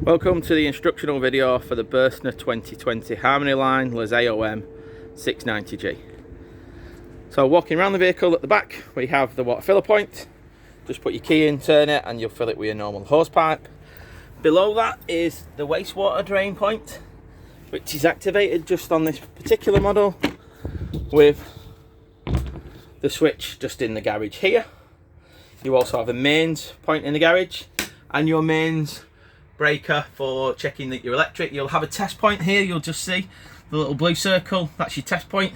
Welcome to the instructional video for the Burstner 2020 Harmony Line Emm 690G. So walking around the vehicle at the back, we have the water filler point. Just put your key in, turn it, and you'll fill it with your normal hose pipe. Below that is the wastewater drain point, which is activated just on this particular model with the switch just in the garage here. You also have a mains point in the garage and your mains breaker for checking that you're electric. You'll have a test point here. You'll just see the little blue circle. That's your test point.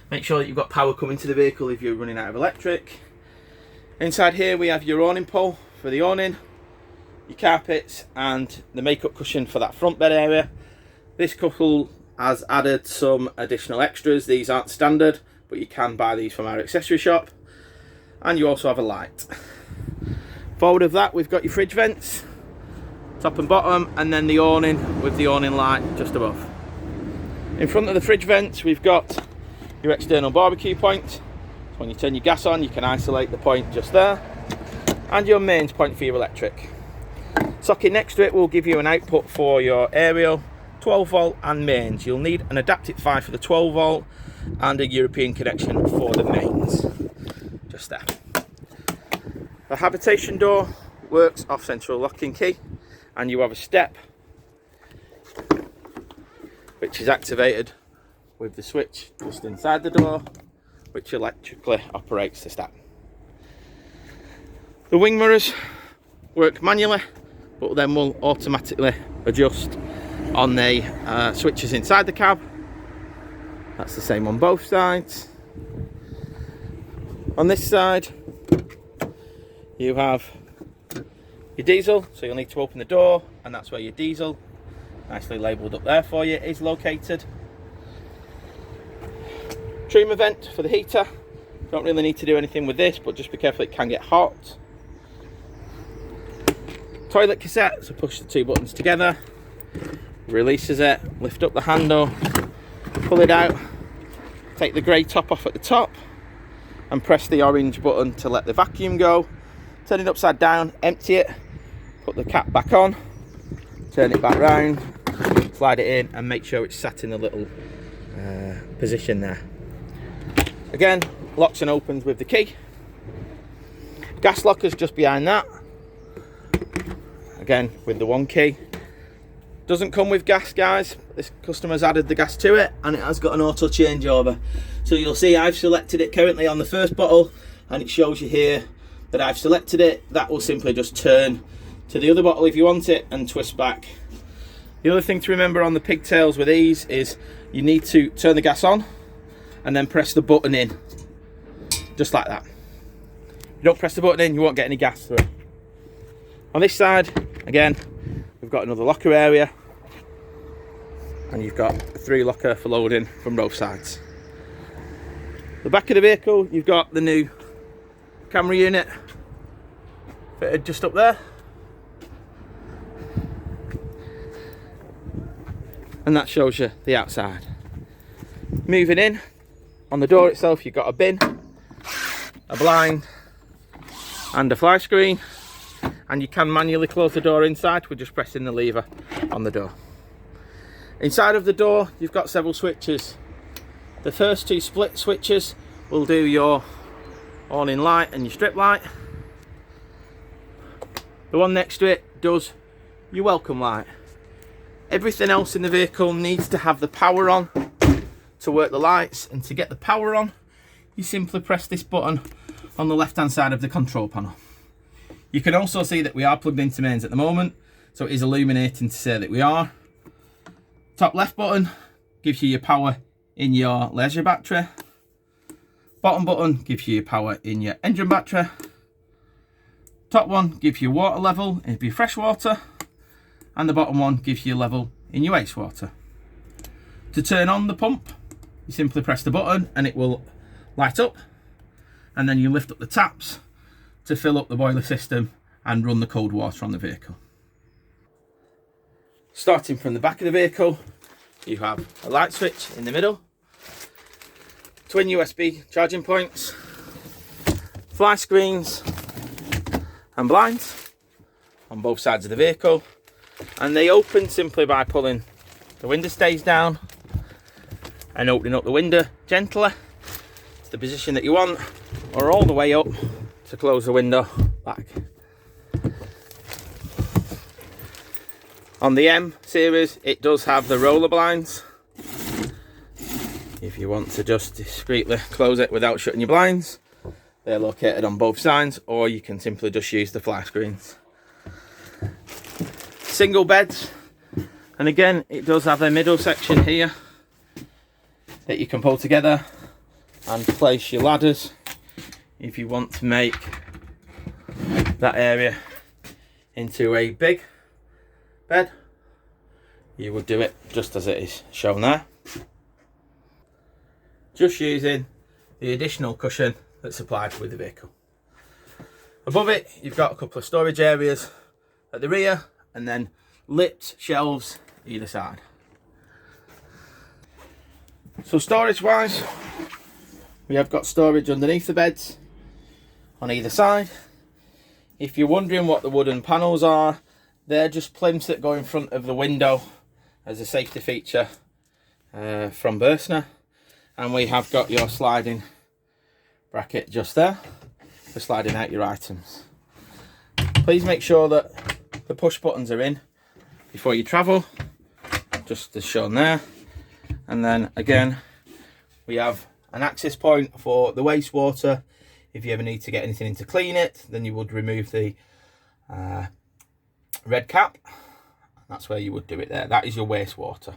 Make sure that you've got power coming to the vehicle if you're running out of electric. Inside here we have your awning pole for the awning, your carpets and the makeup cushion for that front bed area. This couple has added some additional extras. These aren't standard, but you can buy these from our accessory shop. And you also have a light. Forward of that we've got your fridge vents, top and bottom, and then the awning with the awning light just above. In front of the fridge vents we've got your external barbecue point. So when you turn your gas on you can isolate the point just there, and your mains point for your electric. Socket next to it will give you an output for your aerial, 12 volt and mains. You'll need an adaptive 5 for the 12 volt and a European connection for the mains. Just there. The habitation door works off central locking key, and you have a step which is activated with the switch just inside the door, which electrically operates the step. The wing mirrors work manually, but then will automatically adjust on the switches inside the cab. That's the same on both sides. On this side you have your diesel, so you'll need to open the door, and that's where your diesel, nicely labelled up there for you, is located. Trim vent for the heater. Don't really need to do anything with this, but just be careful, it can get hot. Toilet cassette, so push the two buttons together, releases it, lift up the handle, pull it out, take the grey top off at the top and press the orange button to let the vacuum go. Turn it upside down, empty it, put the cap back on, turn it back round, slide it in and make sure it's sat in the little position there. Again, locks and opens with the key. Gas locker's just behind that, again with the one key. Doesn't come with gas, guys. This customer's added the gas to it and it has got an auto changeover. So you'll see I've selected it currently on the first bottle, and it shows you here that I've selected it. That will simply just turn to the other bottle if you want it and twist back. The other thing to remember on the pigtails with these is you need to turn the gas on and then press the button in, just like that. If you don't press the button in, you won't get any gas through. On this side, again, we've got another locker area, and you've got a 3 locker for loading from both sides. The back of the vehicle, you've got the new camera unit fitted just up there, and that shows you the outside. Moving in, on the door itself you've got a bin, a blind and a fly screen, and you can manually close the door inside with just pressing the lever on the door. Inside of the door you've got several switches. The first 2 split switches will do your awning light and your strip light. The one next to it does your welcome light. Everything else in the vehicle needs to have the power on to work the lights, and to get the power on you simply press this button on the left hand side of the control panel. You can also see that we are plugged into mains at the moment, so it is illuminating to say that we are. Top left button gives you your power in your leisure battery. Bottom button gives you your power in your engine battery. Top one gives you water level in your fresh water, and the bottom one gives you level in your wastewater. To turn on the pump, you simply press the button and it will light up, and then you lift up the taps to fill up the boiler system and run the cold water on the vehicle. Starting from the back of the vehicle, you have a light switch in the middle, twin USB charging points, fly screens and blinds on both sides of the vehicle, and they open simply by pulling the window stays down and opening up the window gently to the position that you want, or all the way up to close the window back. On the M series, it does have the roller blinds. If you want to just discreetly close it without shutting your blinds, they're located on both sides, or you can simply just use the fly screens. Single beds, and again it does have a middle section here that you can pull together and place your ladders if you want to make that area into a big bed. You would do it just as it is shown there, just using the additional cushion that's supplied with the vehicle. Above it you've got a couple of storage areas at the rear, and then lipped shelves either side. So storage wise, we have got storage underneath the beds on either side. If you're wondering what the wooden panels are, they're just plinths that go in front of the window as a safety feature from Burstner, and we have got your sliding bracket just there for sliding out your items. Please make sure that the push buttons are in before you travel, just as shown there. And then again we have an access point for the wastewater. If you ever need to get anything in to clean it, then you would remove the red cap. That's where you would do it there. That is your wastewater.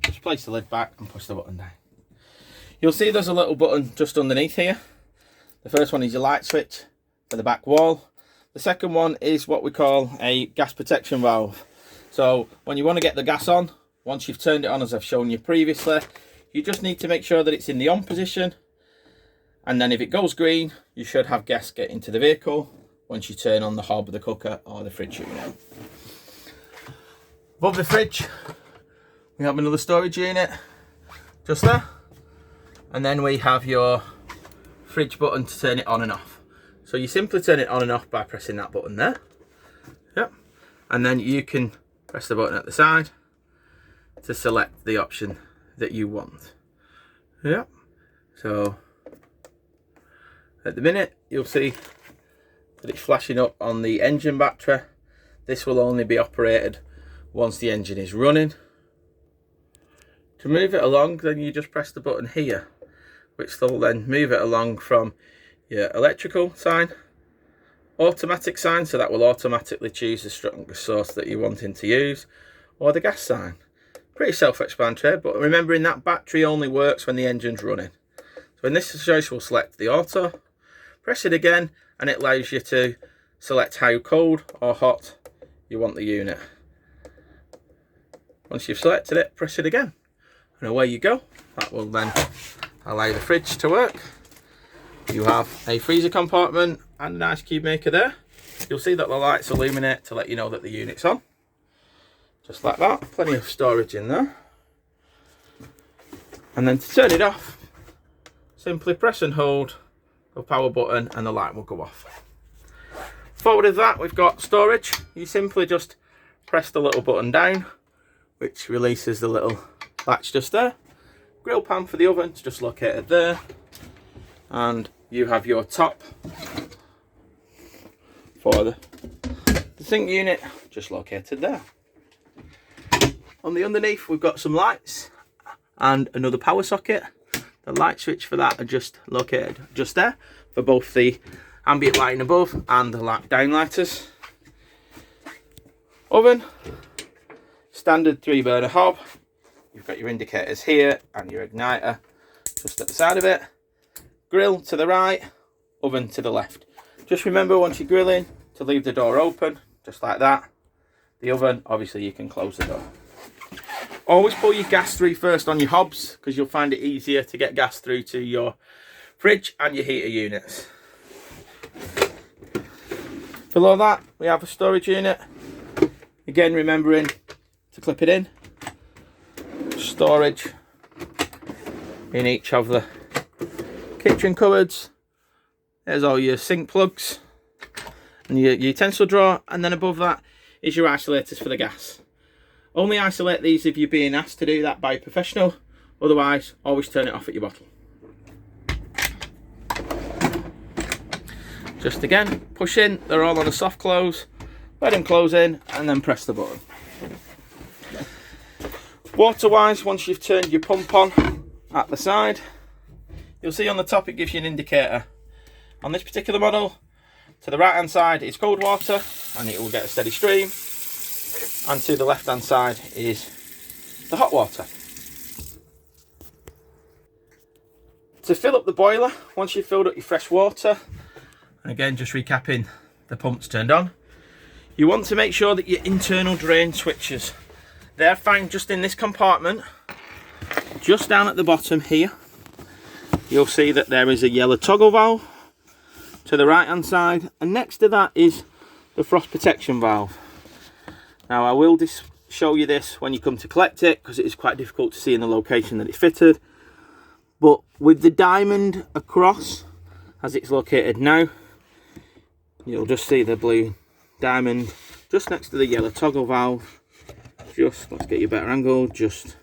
Just place the lid back and push the button down. You'll see there's a little button just underneath here. The first one is your light switch for the back wall. The second one is what we call a gas protection valve. So when you want to get the gas on, once you've turned it on as I've shown you previously, you just need to make sure that it's in the on position, and then if it goes green, you should have gas get into the vehicle once you turn on the hob, the cooker or the fridge unit. Above the fridge we have another storage unit just there, and then we have your fridge button to turn it on and off. So you simply turn it on and off by pressing that button there. Yep. And then you can press the button at the side to select the option that you want. Yep. So at the minute you'll see that it's flashing up on the engine battery. This will only be operated once the engine is running. To move it along, then you just press the button here, which will then move it along from your electrical sign, automatic sign, so that will automatically choose the strongest source that you're wanting to use, or the gas sign. Pretty self-explanatory, but remembering that battery only works when the engine's running. So in this choice we'll select the auto, press it again, and it allows you to select how cold or hot you want the unit. Once you've selected it, press it again, and away you go. That will then allow the fridge to work. You have a freezer compartment and an ice cube maker there. You'll see that the lights illuminate to let you know that the unit's on. Just like that, plenty of storage in there. And then to turn it off, simply press and hold the power button and the light will go off. Forward of that, we've got storage. You simply just press the little button down, which releases the little latch just there. Grill pan for the oven is just located there. And you have your top for the sink unit just located there. On the underneath we've got some lights and another power socket. The light switch for that are just located just there for both the ambient lighting above and the downlighters. Oven, standard 3-burner hob. You've got your indicators here and your igniter just at the side of it. Grill to the right, oven to the left. Just remember once you're grilling to leave the door open, just like that. The oven, obviously you can close the door. Always pull your gas through first on your hobs, because you'll find it easier to get gas through to your fridge and your heater units. Below that we have a storage unit. Again, remembering to clip it in. Storage in each of the kitchen cupboards. There's all your sink plugs and your utensil drawer, and then above that is your isolators for the gas. Only isolate these if you're being asked to do that by a professional, otherwise always turn it off at your bottom. Just again, push in, they're all on a soft close, let them close in and then press the button. Water wise, once you've turned your pump on at the side, you'll see on the top it gives you an indicator. On this particular model, to the right hand side is cold water and it will get a steady stream, and to the left hand side is the hot water. To fill up the boiler, once you've filled up your fresh water, and again just recapping, the pump's turned on, you want to make sure that your internal drain switches, they're found just in this compartment, just down at the bottom here. You'll see that there is a yellow toggle valve to the right hand side, and next to that is the frost protection valve. Now I will show you this when you come to collect it, because it is quite difficult to see in the location that it's fitted, but with the diamond across as it's located now, you'll just see the blue diamond just next to the yellow toggle valve. Just, let's get you a better angle, just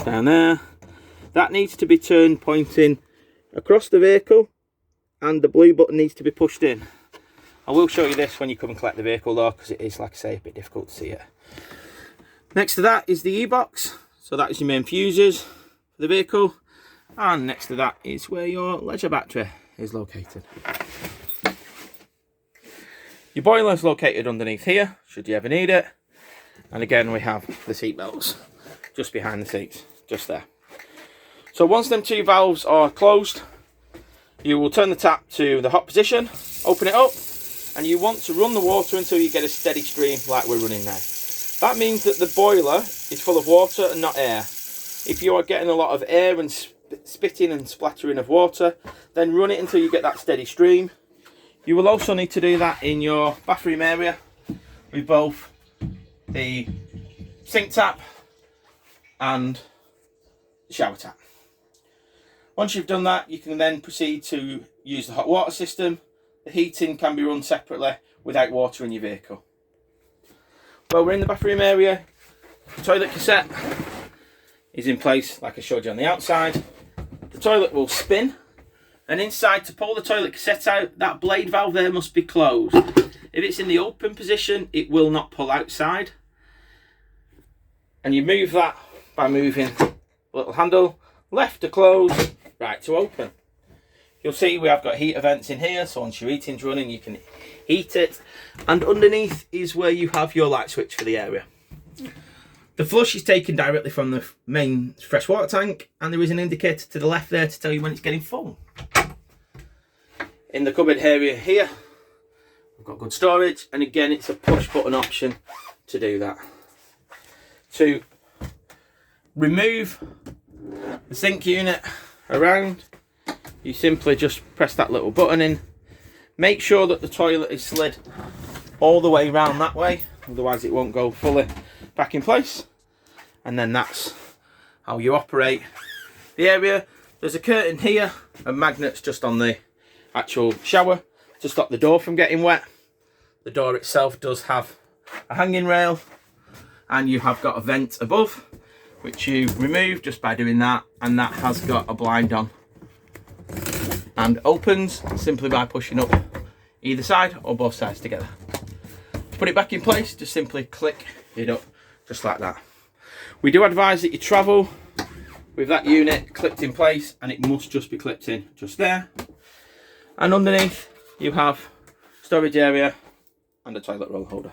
down there. That needs to be turned pointing across the vehicle, and the blue button needs to be pushed in. I will show you this when you come and collect the vehicle though, because it is, like I say, a bit difficult to see it. Next to that is the E-box, so that is your main fuses for the vehicle, and next to that is where your leisure battery is located. Your boiler is located underneath here, should you ever need it, and again we have the seat belts just behind the seats, just there. So once them two valves are closed, you will turn the tap to the hot position, open it up, and you want to run the water until you get a steady stream like we're running now. That means that the boiler is full of water and not air. If you are getting a lot of air and spitting and splattering of water, then run it until you get that steady stream. You will also need to do that in your bathroom area with both the sink tap and the shower tap. Once you've done that, you can then proceed to use the hot water system. The heating can be run separately without water in your vehicle. Well, we're in the bathroom area. The toilet cassette is in place like I showed you on the outside. The toilet will spin, and inside, to pull the toilet cassette out, that blade valve there must be closed. If it's in the open position, it will not pull outside. And you move that by moving the little handle, left to close, right to open. You'll see we have got heater vents in here, so once your heating's running you can heat it, and underneath is where you have your light switch for the area. The flush is taken directly from the main freshwater tank, and there is an indicator to the left there to tell you when it's getting full. In the cupboard area here, we've got good storage, and again it's a push button option to do that. To remove the sink unit around, you simply just press that little button in. Make sure that the toilet is slid all the way around that way, otherwise it won't go fully back in place. And then that's how you operate the area. There's a curtain here and magnets just on the actual shower to stop the door from getting wet. The door itself does have a hanging rail, and you have got a vent above which you remove just by doing that, and that has got a blind on and opens simply by pushing up either side or both sides together. To put it back in place, just simply click it up just like that. We do advise that you travel with that unit clipped in place, and it must just be clipped in just there. And underneath you have storage area and a toilet roll holder.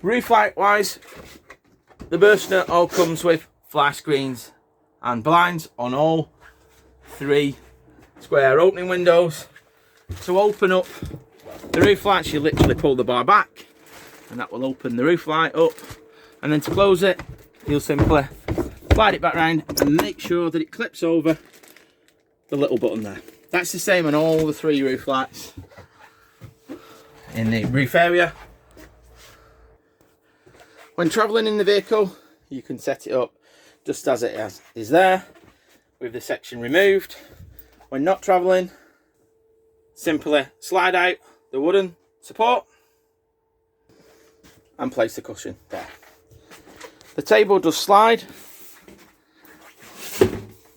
Roof light wise, the Burstner all comes with fly screens and blinds on all three square opening windows. To open up the roof lights, you literally pull the bar back and that will open the roof light up, and then to close it you'll simply slide it back round and make sure that it clips over the little button there. That's the same on all the three roof lights in the roof area. When travelling in the vehicle, you can set it up just as it is there, with the section removed. When not travelling, simply slide out the wooden support and place the cushion there. The table does slide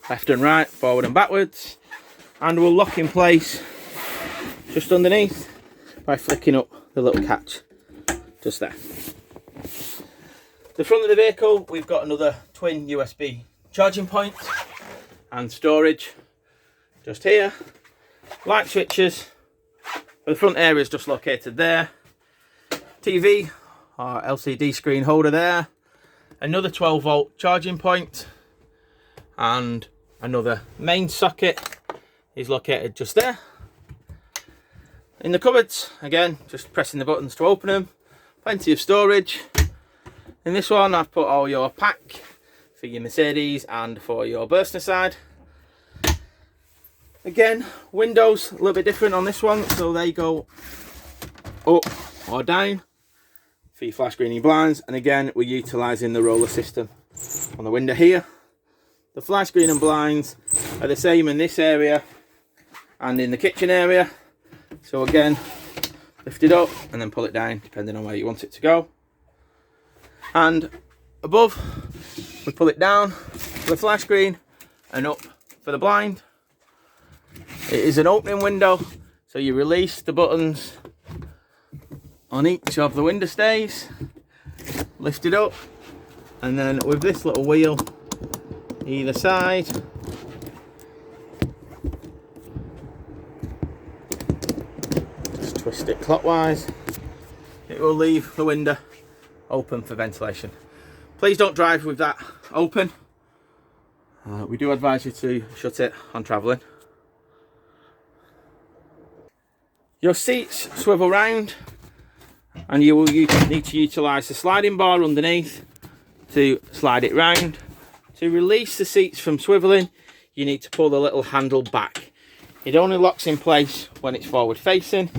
left and right, forward and backwards, and will lock in place just underneath by flicking up the little catch just there. The front of the vehicle, we've got another twin USB charging point and storage just here. Light switches for the front area is just located there. TV or LCD screen holder there. Another 12 volt charging point, and another main socket is located just there. In the cupboards, again, just pressing the buttons to open them. Plenty of storage. In this one, I've put all your pack for your Mercedes and for your Burstner side. Again, windows a little bit different on this one, so they go up or down for your flash screening blinds. And again, we're utilising the roller system on the window here. The flash screen and blinds are the same in this area and in the kitchen area. So again, lift it up and then pull it down depending on where you want it to go. And above, we pull it down for the flash screen and up for the blind. It is an opening window, so you release the buttons on each of the window stays, lift it up, and then with this little wheel either side, just twist it clockwise, it will leave the window open for ventilation. Please don't drive with that open. We do advise you to shut it on travelling. Your seats swivel round, and you will need to utilise the sliding bar underneath to slide it round. To release the seats from swivelling, you need to pull the little handle back. It only locks in place when it's forward facing,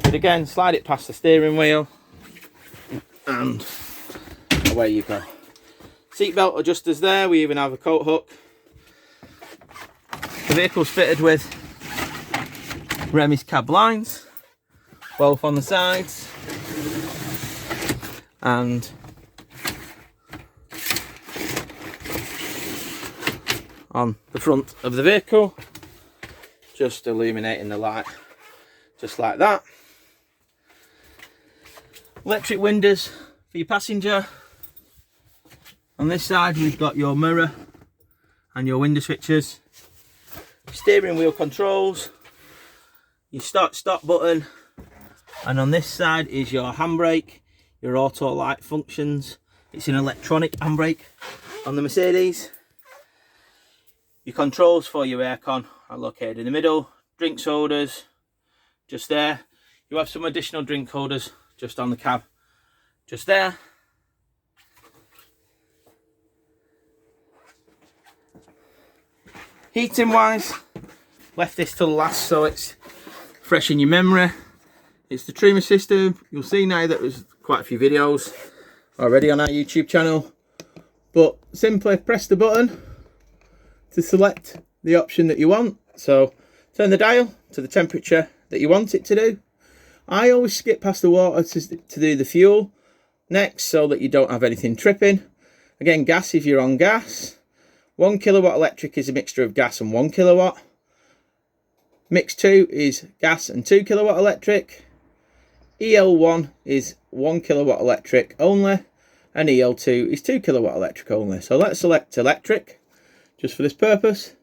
but again, slide it past the steering wheel and away you go. Seatbelt adjusters there, we even have a coat hook. The vehicle's fitted with Remy's cab lines, both on the sides and on the front of the vehicle, just illuminating the light just like that. Electric windows for your passenger. On this side we've got your mirror and your window switches, steering wheel controls, your start-stop button, and on this side is your handbrake, your auto light functions. It's an electronic handbrake on the Mercedes. Your controls for your aircon are located in the middle. Drinks holders just there. You have some additional drink holders just on the cab just there. Heating wise, left this till last so it's fresh in your memory. It's the Trima system. You'll see now that there's quite a few videos already on our YouTube channel, but simply press the button to select the option that you want. So turn the dial to the temperature that you want it to do. I always skip past the water to do the fuel next so that you don't have anything tripping. Again, gas if you're on gas. 1 kilowatt electric is a mixture of gas and 1 kilowatt. Mix 2 is gas and 2 kilowatt electric. EL1 is 1 kilowatt electric only, and EL2 is 2 kilowatt electric only. So let's select electric just for this purpose.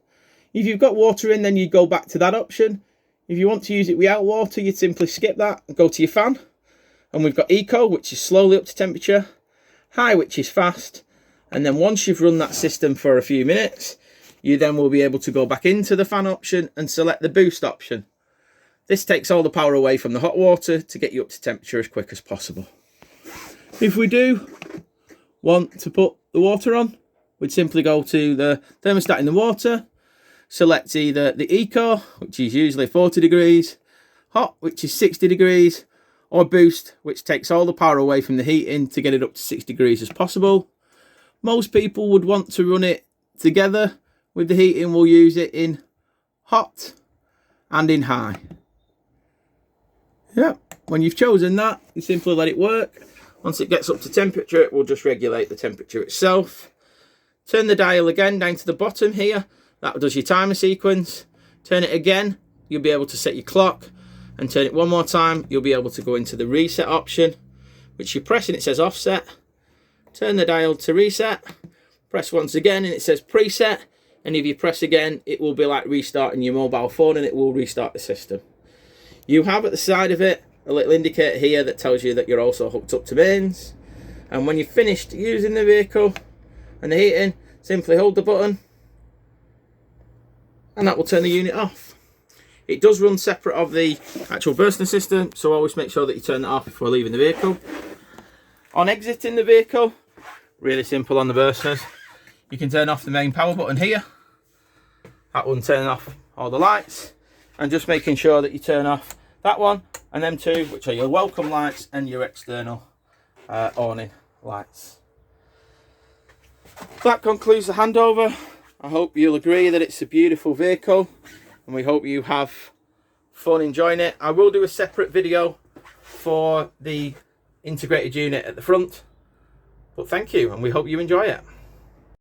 If you've got water in, then you go back to that option. If you want to use it without water, you'd simply skip that and go to your fan. And we've got eco, which is slowly up to temperature, high, which is fast. And then once you've run that system for a few minutes, you then will be able to go back into the fan option and select the boost option. This takes all the power away from the hot water to get you up to temperature as quick as possible. If we do want to put the water on, we'd simply go to the thermostat in the water, select either the eco, which is usually 40 degrees, hot, which is 60 degrees, or boost, which takes all the power away from the heating to get it up to 6 degrees as possible. Most people would want to run it together With the heating, we'll use it in hot and in high. Yeah, when you've chosen that, you simply let it work. Once it gets up to temperature, it will just regulate the temperature itself. Turn the dial again down to the bottom here. That does your timer sequence. Turn it again, you'll be able to set your clock. And turn it one more time, you'll be able to go into the reset option, which you press and it says offset. Turn the dial to reset. Press once again and it says preset. And if you press again, it will be like restarting your mobile phone and it will restart the system. You have at the side of it a little indicator here that tells you that you're also hooked up to mains. And when you've finished using the vehicle and the heating, simply hold the button and that will turn the unit off. It does run separate of the actual Burstner system, so always make sure that you turn that off before leaving the vehicle. On exiting the vehicle, really simple on the Burstners, you can turn off the main power button here. That one turn off all the lights, and just making sure that you turn off that one and them two, which are your welcome lights and your external awning lights. That concludes the handover. I hope you'll agree that it's a beautiful vehicle and we hope you have fun enjoying it. I will do a separate video for the integrated unit at the front, but thank you and we hope you enjoy it.